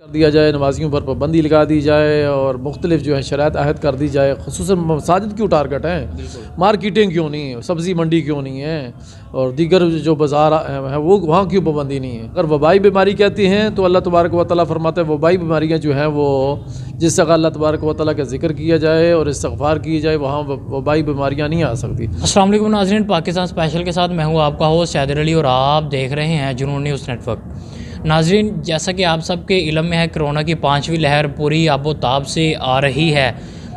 کر دیا جائے، نمازیوں پر پابندی لگا دی جائے اور مختلف جو ہے شرائط عائد کر دی جائے. خصوصاً مساجد کیوں ٹارگٹ ہیں، مارکیٹنگ کیوں نہیں ہے، سبزی منڈی کیوں نہیں ہے اور دیگر جو بازار ہیں وہ وہاں کیوں پابندی نہیں ہے. اگر وبائی بیماری کہتی ہیں تو اللہ تبارک و تعالیٰ فرماتا ہے وبائی بیماریاں جو ہیں وہ جس جگہ اللہ تبارک و تعالیٰ کا ذکر کیا جائے اور استغفار کی جائے وہاں وبائی بیماریاں نہیں آ سکتی. السلام علیکم ناظرین، پاکستان اسپیشل کے ساتھ میں ہوں آپ کا ہوسٹ حیدر علی اور آپ دیکھ رہے ہیں جنون نیوز نیٹ ورک. ناظرین، جیسا کہ آپ سب کے علم میں ہے، کرونا کی 5ویں لہر پوری آب و تاب سے آ رہی ہے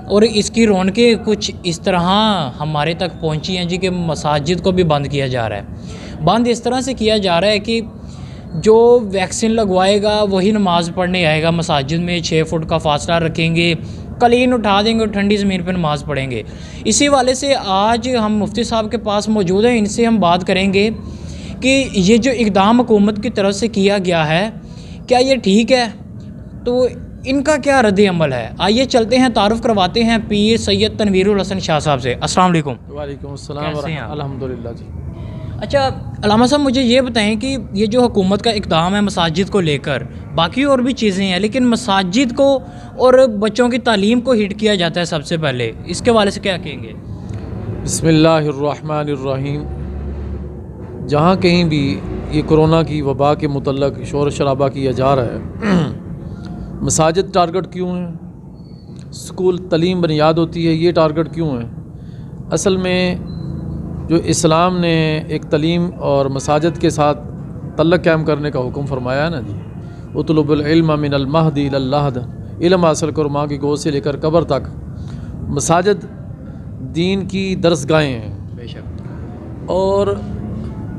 اور اس کی رونقیں کچھ اس طرح ہمارے تک پہنچی ہیں کہ مساجد کو بھی بند کیا جا رہا ہے. بند اس طرح سے کیا جا رہا ہے کہ جو ویکسین لگوائے گا وہی نماز پڑھنے آئے گا مساجد میں، 6 فٹ کا فاصلہ رکھیں گے، قلین اٹھا دیں گے اور ٹھنڈی زمین پہ نماز پڑھیں گے. اسی والے سے آج ہم مفتی صاحب کے پاس موجود ہیں، ان سے ہم بات کریں گے کہ یہ جو اقدام حکومت کی طرف سے کیا گیا ہے کیا یہ ٹھیک ہے، تو ان کا کیا رد عمل ہے. آئیے چلتے ہیں، تعارف کرواتے ہیں پیر سید تنویر الحسن شاہ صاحب سے. السلام علیکم. وعلیکم السلام ورحمۃ. الحمدللہ جی. اچھا علامہ صاحب، مجھے یہ بتائیں کہ یہ جو حکومت کا اقدام ہے مساجد کو لے کر، باقی اور بھی چیزیں ہیں لیکن مساجد کو اور بچوں کی تعلیم کو ہٹ کیا جاتا ہے سب سے پہلے، اس کے حوالے سے کیا کہیں گے؟ بسم اللہ الرحمن الرحیم. جہاں کہیں بھی یہ کرونا کی وبا کے متعلق شور شرابہ کیا جا رہا ہے، مساجد ٹارگٹ کیوں ہیں، اسکول تعلیم بنیاد ہوتی ہے یہ ٹارگٹ کیوں ہیں؟ اصل میں جو اسلام نے ایک تعلیم اور مساجد کے ساتھ تعلق قائم کرنے کا حکم فرمایا ہے نا جی، اطلب العلم من المہد الی اللحد، علم حاصل کرو ماں کی گود سے لے کر قبر تک. مساجد دین کی درسگاہیں ہیں، بے شک. اور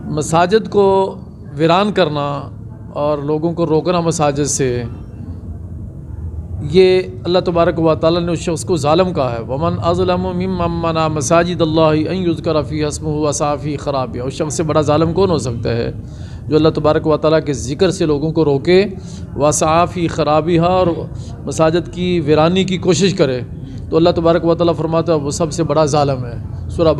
مساجد کو ویران کرنا اور لوگوں کو روکنا مساجد سے، یہ اللہ تبارک و تعالیٰ نے اس شخص کو ظالم کہا ہے. ومن اظلم ممن منع مساجد اللہ ان یذکر فیہا اسمہ وسعی فی خرابہا. اس شخص سے بڑا ظالم کون ہو سکتا ہے جو اللہ تبارک و تعالیٰ کے ذکر سے لوگوں کو روکے، وسعی فی خرابہا، اور مساجد کی ویرانی کی کوشش کرے. تو اللہ تبارک و تعالیٰ فرماتا ہے وہ سب سے بڑا ظالم ہے. سورہ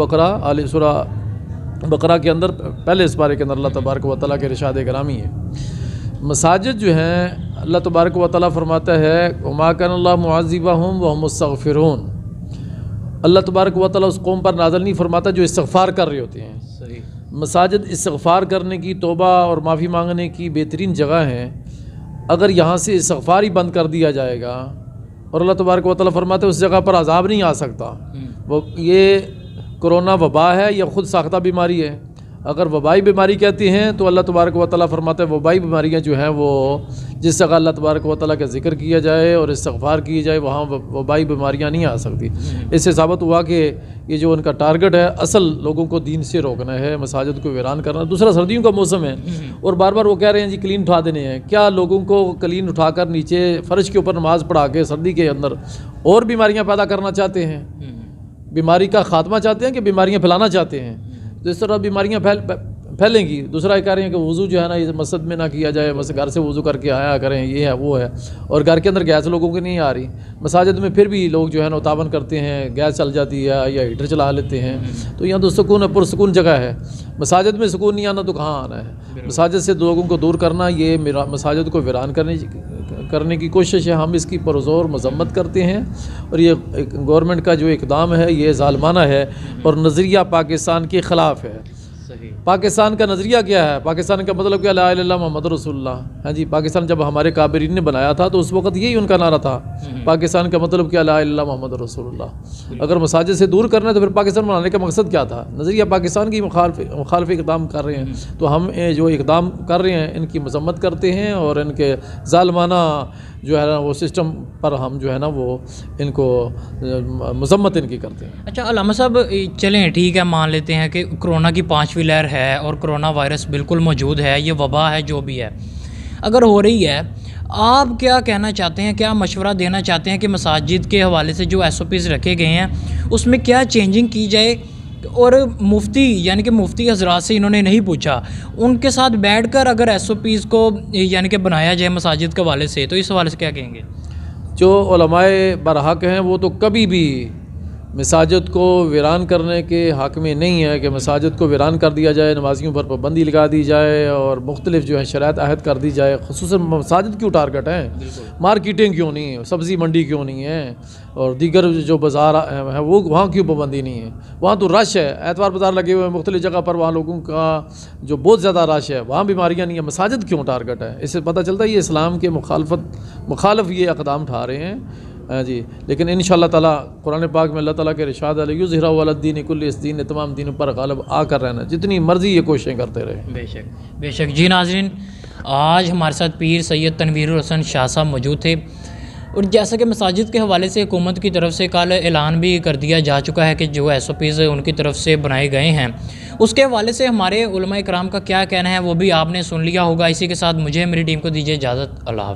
بقرہ کے اندر پہلے اس پارے کے اندر اللہ تبارک و تعالیٰ کے ارشاد گرامی ہے. مساجد جو ہیں اللہ تبارک و تعالیٰ فرماتا ہے وما کان اللہ معذبہم وہم مستغفرون. اللہ تبارک و تعالیٰ اس قوم پر نازل نہیں فرماتا جو استغفار کر رہے ہوتے ہیں. صحیح. مساجد استغفار کرنے کی، توبہ اور معافی مانگنے کی بہترین جگہ ہیں. اگر یہاں سے استغفار ہی بند کر دیا جائے گا، اور اللہ تبارک و تعالیٰ فرماتا ہے اس جگہ پر عذاب نہیں آ سکتا. وہ یہ کرونا وبا ہے یا خود ساختہ بیماری ہے؟ اگر وبائی بیماری کہتی ہیں تو اللہ تبارک و تعالیٰ فرماتا ہے وبائی بیماریاں جو ہیں وہ جس جگہ اللہ تبارک و تعالیٰ کا ذکر کیا جائے اور استغفار کی جائے وہاں وبائی بیماریاں نہیں آ سکتی. اس سے ثابت ہوا کہ یہ جو ان کا ٹارگٹ ہے اصل لوگوں کو دین سے روکنا ہے، مساجد کو ویران کرنا. دوسرا سردیوں کا موسم ہے اور بار بار وہ کہہ رہے ہیں جی کلین اٹھا دینے ہیں. کیا لوگوں کو کلین اٹھا کر نیچے فرش کے اوپر نماز پڑھا کے سردی کے اندر اور بیماریاں پیدا کرنا چاہتے ہیں؟ بیماری کا خاتمہ چاہتے ہیں کہ بیماریاں پھیلانا چاہتے ہیں؟ تو اس طرح بیماریاں پھیلیں گی. دوسرا یہ کہہ رہے ہیں کہ وضو جو ہے نا یہ مسجد میں نہ کیا جائے، بس گھر سے وضو کر کے آیا کریں، یہ ہے وہ ہے. اور گھر کے اندر گیس لوگوں کی نہیں آ رہی، مساجد میں پھر بھی لوگ جو ہے نا اتاون کرتے ہیں، گیس چل جاتی ہے یا ہیٹر چلا لیتے ہیں. تو یہاں تو سکون ہے، پرسکون جگہ ہے. مساجد میں سکون نہیں آنا تو کہاں آنا ہے؟ مساجد سے لوگوں کو دور کرنا یہ مساجد کو ویران کرنے کی کوشش ہے. ہم اس کی پرزور مذمت کرتے ہیں اور یہ گورنمنٹ کا جو اقدام ہے یہ ظالمانہ ہے اور نظریہ پاکستان کے خلاف ہے. پاکستان کا نظریہ کیا ہے؟ پاکستان کا مطلب کیا؟ لا الہ الا اللہ محمد رسول اللہ. ہاں جی، پاکستان جب ہمارے کابرین نے بنایا تھا تو اس وقت یہی ان کا نعرہ تھا. پاکستان کا مطلب کیا؟ لا الہ الا اللہ محمد رسول اللہ. اگر مساجد سے دور کرنا ہے تو پھر پاکستان بنانے کا مقصد کیا تھا؟ نظریہ پاکستان کی مخالف اقدام کر رہے ہیں. تو ہم جو اقدام کر رہے ہیں ان کی مذمت کرتے ہیں اور ان کے ظالمانہ جو ہے نا وہ سسٹم پر ہم جو ہے نا وہ ان کو مذمت ان کی کرتے ہیں. اچھا علامہ صاحب، چلیں ٹھیک ہے، مان لیتے ہیں کہ کرونا کی 5ویں لہر ہے اور کرونا وائرس بالکل موجود ہے، یہ وبا ہے جو بھی ہے. اگر ہو رہی ہے، آپ کیا کہنا چاہتے ہیں، کیا مشورہ دینا چاہتے ہیں کہ مساجد کے حوالے سے جو SOPs رکھے گئے ہیں اس میں کیا چینجنگ کی جائے؟ اور مفتی یعنی کہ مفتی حضرات سے انہوں نے نہیں پوچھا، ان کے ساتھ بیٹھ کر اگر SOPs کو یعنی کہ بنایا جائے مساجد کے حوالے سے، تو اس حوالے سے کیا کہیں گے؟ جو علماء برحق ہیں وہ تو کبھی بھی مساجد کو ویران کرنے کے حق میں نہیں ہے کہ مساجد کو ویران کر دیا جائے، نمازیوں پر پابندی لگا دی جائے اور مختلف جو ہے شرائط عائد کر دی جائے. خصوصاً مساجد کیوں ٹارگٹ ہیں؟ مارکیٹنگ کیوں نہیں ہے؟ سبزی منڈی کیوں نہیں ہے؟ اور دیگر جو بازار ہیں وہ وہاں کیوں پابندی نہیں ہے؟ وہاں تو رش ہے، اتوار بازار لگے ہوئے ہیں مختلف جگہ پر، وہاں لوگوں کا جو بہت زیادہ رش ہے، وہاں بیماریاں نہیں ہیں. مساجد کیوں ٹارگٹ ہے؟ اس سے پتہ چلتا ہے یہ اسلام کے مخالف یہ اقدام اٹھا رہے ہیں. جی لیکن انشاءاللہ تعالیٰ قرآن پاک میں اللہ تعالیٰ کے ارشاد علیہ یظہرہ علی الدین کلہ، اس دین نے تمام دینوں پر غالب آ کر رہنا، جتنی مرضی یہ کوششیں کرتے رہے. بے شک جی. ناظرین، آج ہمارے ساتھ پیر سید تنویر الحسن شاہ صاحب موجود تھے، اور جیسا کہ مساجد کے حوالے سے حکومت کی طرف سے کل اعلان بھی کر دیا جا چکا ہے کہ جو SOPs ان کی طرف سے بنائے گئے ہیں، اس کے حوالے سے ہمارے علماء کرام کا کیا کہنا ہے وہ بھی آپ نے سن لیا ہوگا. اسی کے ساتھ مجھے میری ٹیم کو دیجیے اجازت. اللہ حافظ.